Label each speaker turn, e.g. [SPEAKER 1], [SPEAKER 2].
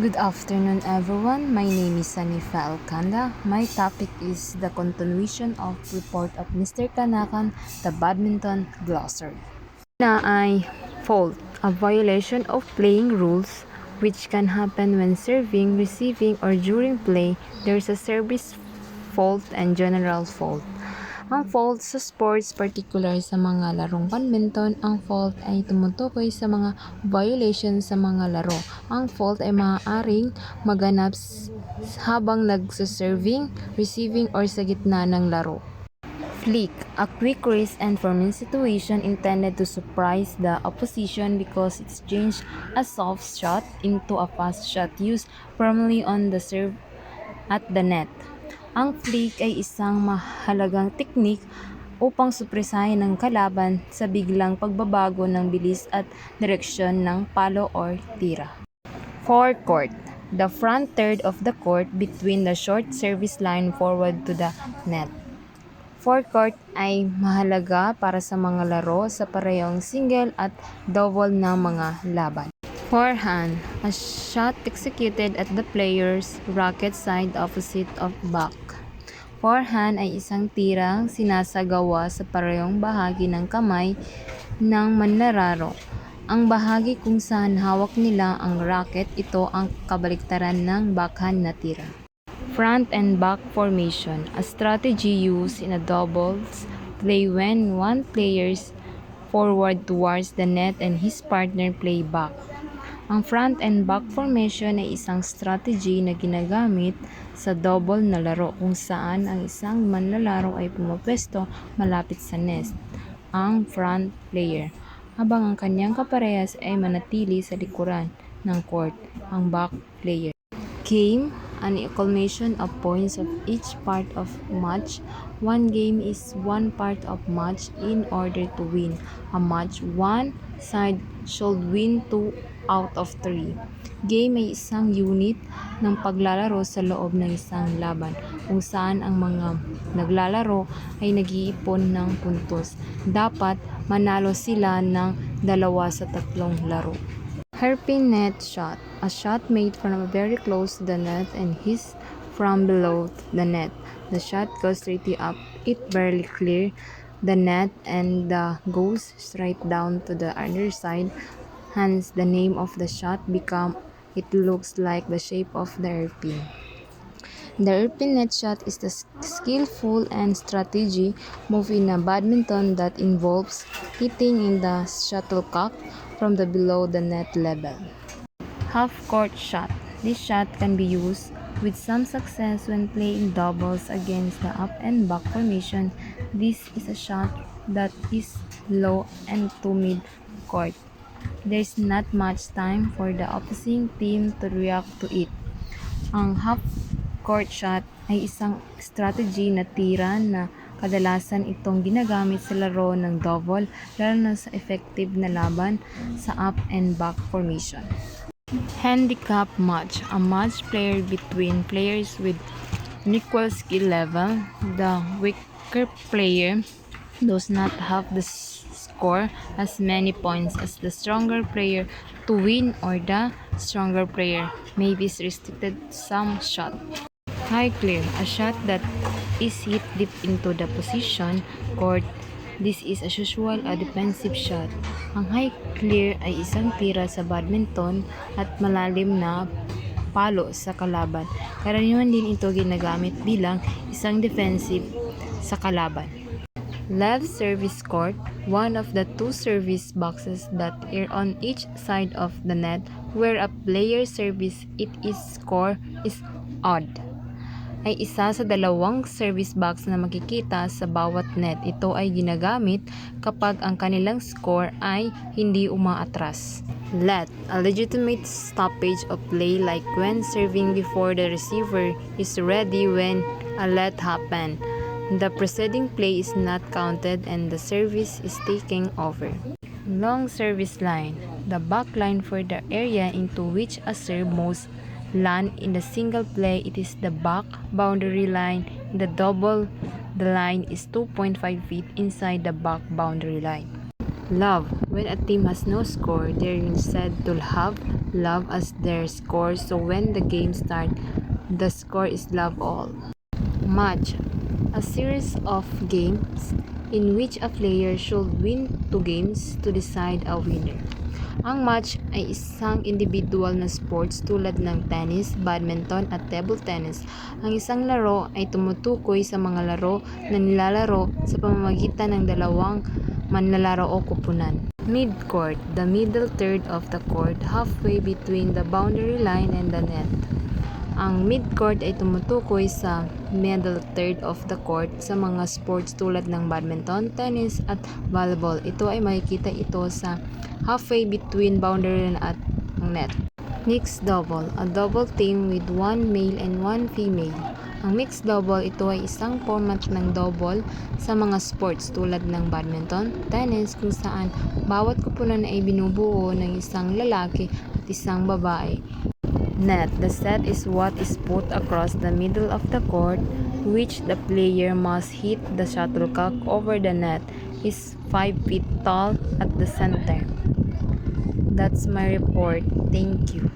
[SPEAKER 1] Good afternoon, everyone. My name is Sanifa Alcanda. My topic is the continuation of report of Mr. Kanakan, the badminton glossary. Na ay fault, a violation of playing rules, which can happen when serving, receiving, or during play. There's a service fault and general fault. Ang fault sa sports, particular sa mga larong badminton, ang fault ay tumutukoy sa mga violation sa mga laro. Ang fault ay maaaring maganap habang nagsaserving, receiving, or sa gitna ng laro. Flick, a quick raise and forming situation intended to surprise the opposition because it's changed a soft shot into a fast shot used firmly on the serve at the net. Ang flick ay isang mahalagang teknik upang supresahin ng kalaban sa biglang pagbabago ng bilis at direksyon ng palo or tira. Forecourt, the front third of the court between the short service line forward to the net. Forecourt ay mahalaga para sa mga laro sa parehong single at double na mga laban. Forehand, a shot executed at the player's racket side opposite of back. Forehand ay isang tirang sinasagawa sa parehong bahagi ng kamay ng manlalaro. Ang bahagi kung saan hawak nila ang racket, ito ang kabaliktaran ng backhand na tira. Front and back formation, a strategy used in a doubles play when one player's forward towards the net and his partner play back. Ang front and back formation ay isang strategy na ginagamit sa double na laro kung saan ang isang manlalaro ay pumapwesto malapit sa net, ang front player, habang ang kanyang kaparehas ay manatili sa likuran ng court, ang back player. Game, an accumulation of points of each part of match. One game is one part of match. In order to win a match, one side should win 2 out of 3. Game ay isang unit ng paglalaro sa loob ng isang laban kung saan ang mga naglalaro ay nag-iipon ng puntos. Dapat manalo sila ng 2 sa 3 laro. Hairpin net shot, a shot made from very close to the net and hits from below the net. The shot goes straight up, it barely clears the net and goes straight down to the other side. Hence, the name of the shot become it looks like the shape of the hairpin. The hairpin net shot is the skillful and strategy move in a badminton that involves hitting in the shuttlecock from the below the net level. Half-court shot. This shot can be used with some success when playing doubles against the up and back formation. This is a shot that is low and to mid-court. There's not much time for the opposing team to react to it. Ang half-court shot ay isang strategy na tira na kadalasan itong ginagamit sa laro ng double, lalo na sa effective na laban sa up and back formation. Handicap match, a match played between players with an equal skill level. The weaker player does not have the score as many points as the stronger player to win, or the stronger player may be restricted some shot. High clear, a shot that is hit deep into the position court. This is as usual a defensive shot. Ang high clear ay isang tira sa badminton at malalim na palo sa kalaban. Karaniwan din ito ginagamit bilang isang defensive sa kalaban. Left service court, one of the 2 service boxes that are on each side of the net where a player service it is score is odd, ay isa sa 2 service box na makikita sa bawat net. Ito ay ginagamit kapag ang kanilang score ay hindi umaatras. Let, a legitimate stoppage of play like when serving before the receiver is ready. When a let happen, the preceding play is not counted and the service is taken over. Long service line, the back line for the area into which a serve must land in the single play. It is the back boundary line. In the double, the line is 2.5 feet inside the back boundary line. Love. When a team has no score, they're said to have love as their score. So when the game starts, the score is love all. Match. A series of games in which a player should win two games to decide a winner. Ang match ay isang individual na sports tulad ng tennis, badminton at table tennis. Ang isang laro ay tumutukoy sa mga laro na nilalaro sa pamamagitan ng dalawang manlalaro o kupunan. Midcourt, the middle third of the court, halfway between the boundary line and the net. Ang midcourt ay tumutukoy sa middle third of the court sa mga sports tulad ng badminton, tennis at volleyball. Ito ay makikita ito sa halfway between boundary line at net. Mixed double, a double team with one male and one female. Ang mixed double, ito ay isang format ng double sa mga sports tulad ng badminton, tennis, kung saan bawat kupunan ay binubuo ng isang lalaki at isang babae. Net. The set is what is put across the middle of the court, which the player must hit the shuttlecock over the net. Is 5 feet tall at the center. That's my report. Thank you.